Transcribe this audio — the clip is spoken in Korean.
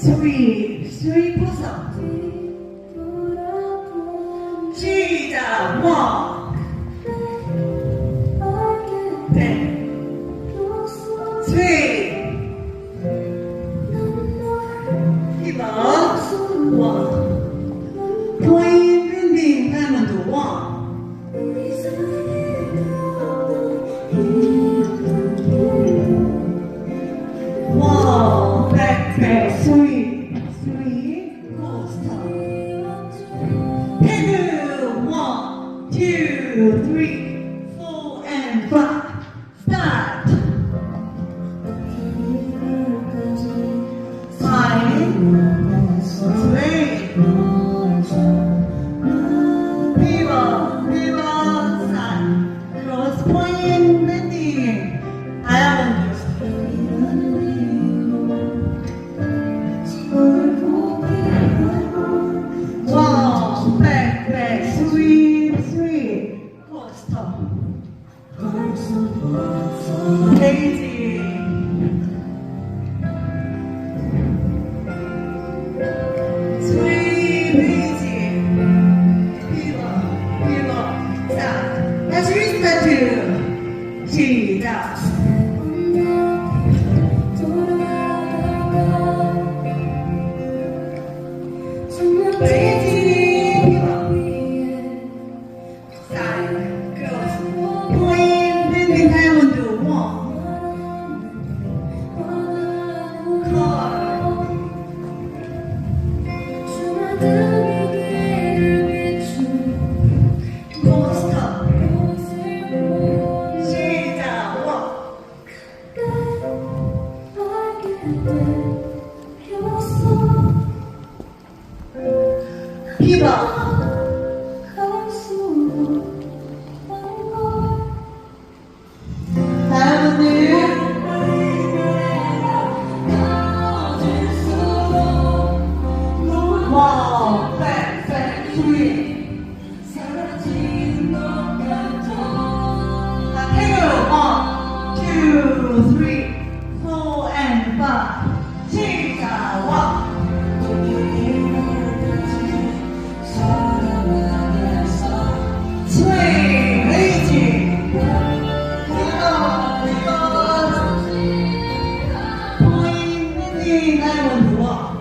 스윗 퍼서 시작 원 네 스윗 이번 원 포인 밴딩 다이아몬드 원 백 스윗 코스터 헤드 원, 투, 쓰리, 포, 앤 파이브 스타트 파이브 스웨이 리버 사이드 크로스 포인트 밴딩 다이아몬드 Dace 스윗 베이지 피버 자 다시 리스타트 시작 베이지 피버 사이드 크로스 포인트 밴딩 다이아몬드 피버 다음은 원, 백, 스윗 자, 태그 원, 투, 쓰리, 포, 앤 파이브 시작 원 스웨이 베이지 리버 포인트 밴딩 다이아몬드 원